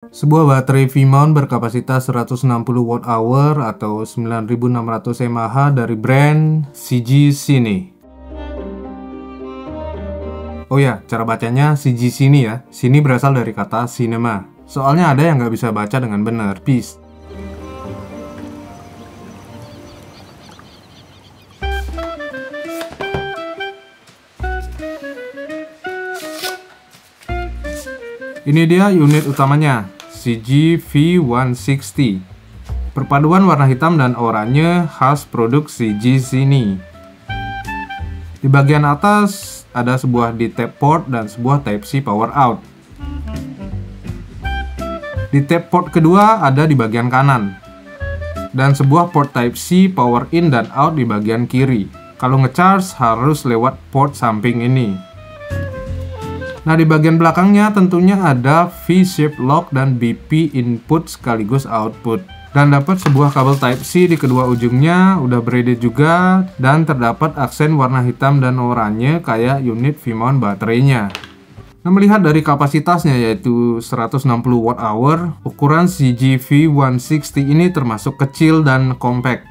Sebuah baterai V-mount berkapasitas 160 Wh atau 9600 mAh dari brand CG Cine. Oh ya, cara bacanya CG Cine ya. Cine berasal dari kata cinema. Soalnya ada yang nggak bisa baca dengan benar. Peace. Ini dia unit utamanya, CG V160. Perpaduan warna hitam dan oranye khas produk CG Cine. Di bagian atas ada sebuah D-Type port dan sebuah Type-C power out. D-Type port kedua ada di bagian kanan. Dan sebuah port Type-C power in dan out di bagian kiri. Kalau ngecharge harus lewat port samping ini. Nah, di bagian belakangnya tentunya ada V-shape lock dan BP input sekaligus output. Dan dapat sebuah kabel Type-C di kedua ujungnya, udah braided juga, dan terdapat aksen warna hitam dan oranye kayak unit V-mount baterainya. Nah, melihat dari kapasitasnya yaitu 160 Wh, ukuran CG V160 ini termasuk kecil dan compact.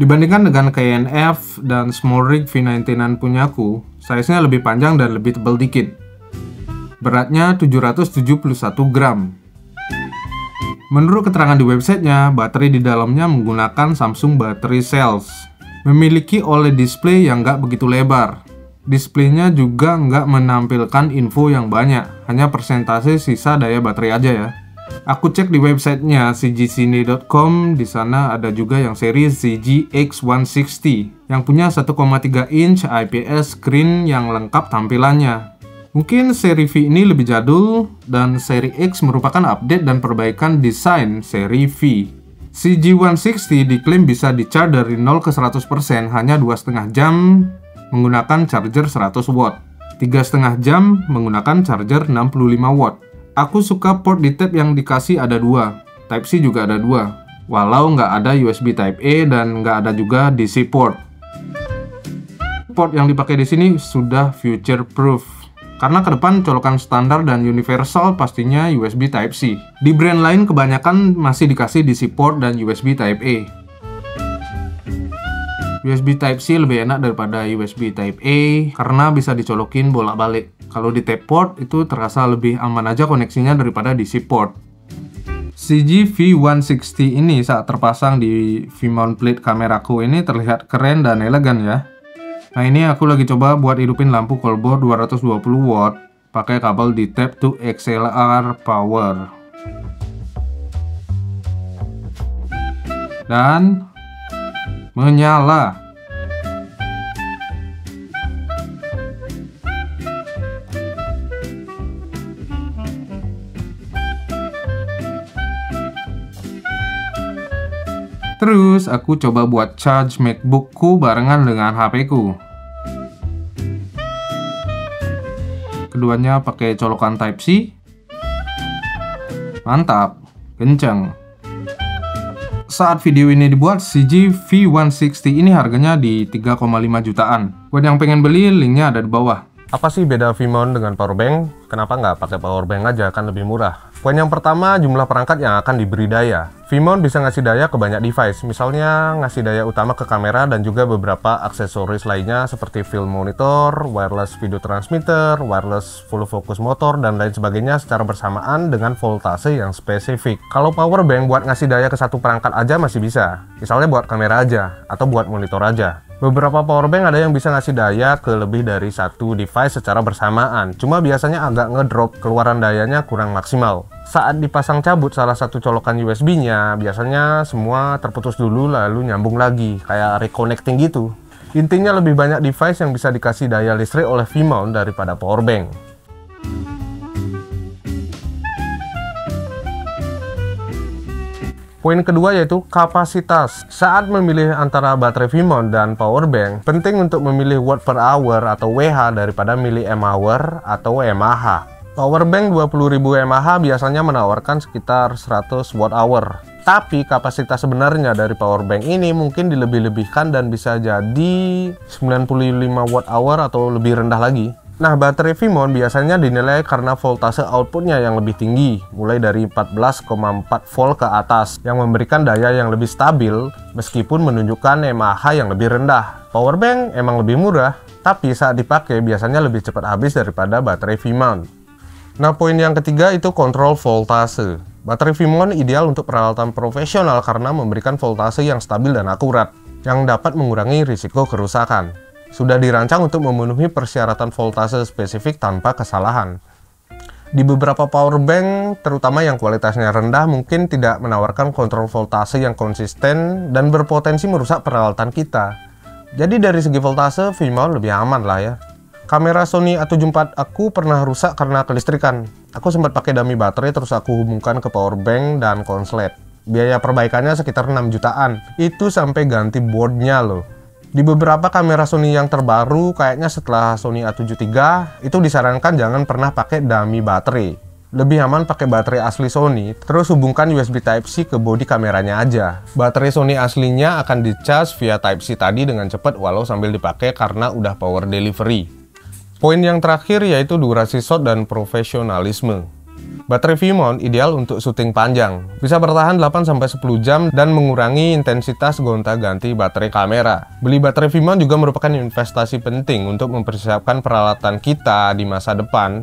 Dibandingkan dengan KNF dan Small Rig V99 punyaku, size-nya lebih panjang dan lebih tebal dikit. Beratnya 771 gram. Menurut keterangan di websitenya, baterai di dalamnya menggunakan Samsung Battery Cells. Memiliki OLED display yang nggak begitu lebar. Displaynya juga nggak menampilkan info yang banyak, hanya persentase sisa daya baterai aja ya. Aku cek di websitenya cgcine.com, di sana ada juga yang seri CG X160 yang punya 1,3 inch IPS screen yang lengkap tampilannya. Mungkin seri V ini lebih jadul dan seri X merupakan update dan perbaikan desain seri V. CG160 diklaim bisa di-charge dari 0 ke 100% hanya 2,5 jam menggunakan charger 100 watt, 3,5 jam menggunakan charger 65 watt. Aku suka port D-Type yang dikasih ada dua, Type-C juga ada dua, walau nggak ada USB Type-A dan nggak ada juga DC port. Port yang dipakai di sini sudah future proof, karena ke depan colokan standar dan universal pastinya USB Type-C. Di brand lain kebanyakan masih dikasih DC port dan USB Type-A. USB Type-C lebih enak daripada USB Type-A karena bisa dicolokin bolak-balik. Kalau di Type port itu terasa lebih aman aja koneksinya daripada DC port. CG V160 ini saat terpasang di V-mount plate kameraku ini terlihat keren dan elegan ya. Nah, ini aku lagi coba buat hidupin lampu kolbor 220 watt pakai kabel D-Type to XLR power. Dan menyala. Terus aku coba buat charge MacBookku barengan dengan HP-ku. Keduanya pakai colokan Type-C. Mantap, kenceng. Saat video ini dibuat, CG V160 ini harganya di 3,5 jutaan. Buat yang pengen beli, linknya ada di bawah. Apa sih beda V-mount dengan powerbank? Kenapa nggak pakai powerbank aja, kan lebih murah? Poin yang pertama, jumlah perangkat yang akan diberi daya. V-mount bisa ngasih daya ke banyak device, misalnya ngasih daya utama ke kamera dan juga beberapa aksesoris lainnya seperti film monitor, wireless video transmitter, wireless full focus motor, dan lain sebagainya secara bersamaan dengan voltase yang spesifik. Kalau powerbank buat ngasih daya ke satu perangkat aja masih bisa, misalnya buat kamera aja, atau buat monitor aja. Beberapa powerbank ada yang bisa ngasih daya ke lebih dari satu device secara bersamaan, cuma biasanya agak ngedrop, keluaran dayanya kurang maksimal. Saat dipasang cabut salah satu colokan USB-nya, biasanya semua terputus dulu lalu nyambung lagi, kayak reconnecting gitu. Intinya lebih banyak device yang bisa dikasih daya listrik oleh V-mount daripada powerbank. Poin kedua yaitu kapasitas. Saat memilih antara baterai V-mount dan powerbank, penting untuk memilih watt per hour atau WH daripada milih mAh atau mAh. Powerbank 20.000 mAh biasanya menawarkan sekitar 100 Wh. Tapi kapasitas sebenarnya dari powerbank ini mungkin dilebih-lebihkan dan bisa jadi 95 Wh atau lebih rendah lagi. Nah, baterai VMON biasanya dinilai karena voltase outputnya yang lebih tinggi, mulai dari 14,4 volt ke atas, yang memberikan daya yang lebih stabil meskipun menunjukkan mAh yang lebih rendah. Powerbank emang lebih murah, tapi saat dipakai biasanya lebih cepat habis daripada baterai VMON. Nah, poin yang ketiga itu kontrol voltase. Baterai VMON ideal untuk peralatan profesional karena memberikan voltase yang stabil dan akurat, yang dapat mengurangi risiko kerusakan. Sudah dirancang untuk memenuhi persyaratan voltase spesifik tanpa kesalahan. Di beberapa powerbank, terutama yang kualitasnya rendah, mungkin tidak menawarkan kontrol voltase yang konsisten dan berpotensi merusak peralatan kita. Jadi dari segi voltase, VMON lebih aman lah ya. Kamera Sony A74 aku pernah rusak karena kelistrikan. Aku sempat pakai dummy baterai terus aku hubungkan ke powerbank dan konslet. Biaya perbaikannya sekitar 6 jutaan. Itu sampai ganti boardnya loh. Di beberapa kamera Sony yang terbaru, kayaknya setelah Sony A73, itu disarankan jangan pernah pakai dummy baterai. Lebih aman pakai baterai asli Sony, terus hubungkan USB Type-C ke bodi kameranya aja. Baterai Sony aslinya akan di-charge via Type-C tadi dengan cepat walau sambil dipakai karena udah power delivery. Poin yang terakhir yaitu durasi shot dan profesionalisme. Baterai VMON ideal untuk syuting panjang, bisa bertahan 8-10 jam dan mengurangi intensitas gonta-ganti baterai kamera. Beli baterai VMON juga merupakan investasi penting untuk mempersiapkan peralatan kita di masa depan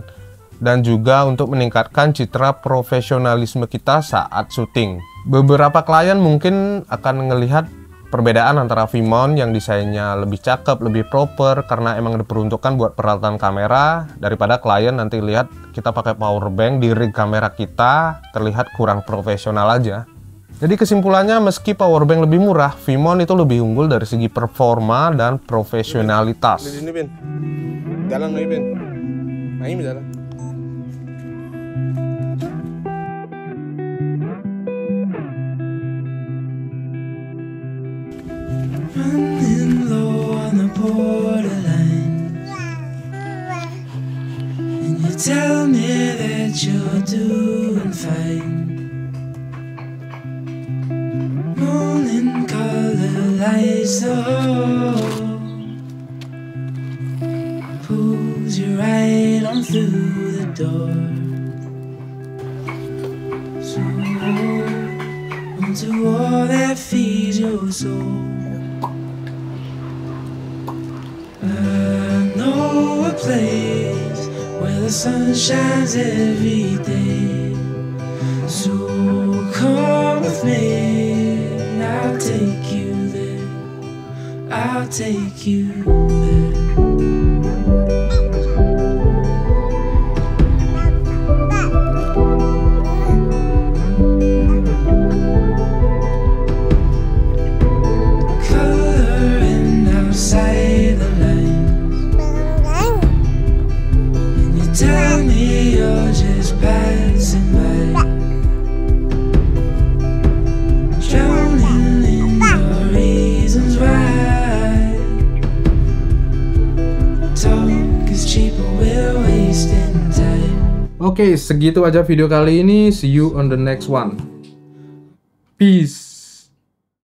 dan juga untuk meningkatkan citra profesionalisme kita saat syuting. Beberapa klien mungkin akan melihat perbedaan antara VMON yang desainnya lebih cakep, lebih proper karena emang diperuntukkan buat peralatan kamera, daripada klien nanti lihat kita pakai powerbank di rig kamera kita terlihat kurang profesional aja. Jadi kesimpulannya, meski powerbank lebih murah, VMON itu lebih unggul dari segi performa dan profesionalitas. Jalan lagi, Ben. Nah, ini jalan. Running low on the borderline, and you tell me that you're doing fine. Morning color lights the hall, pulls you right on through the door. So onto all that feeds your soul. I know a place where the sun shines every day. So come with me, I'll take you there. I'll take you there. Tell me you're just passing by, drowning in your reasons why. Talk is cheap but we're wasting time. Oke, segitu aja video kali ini. See you on the next one. Peace.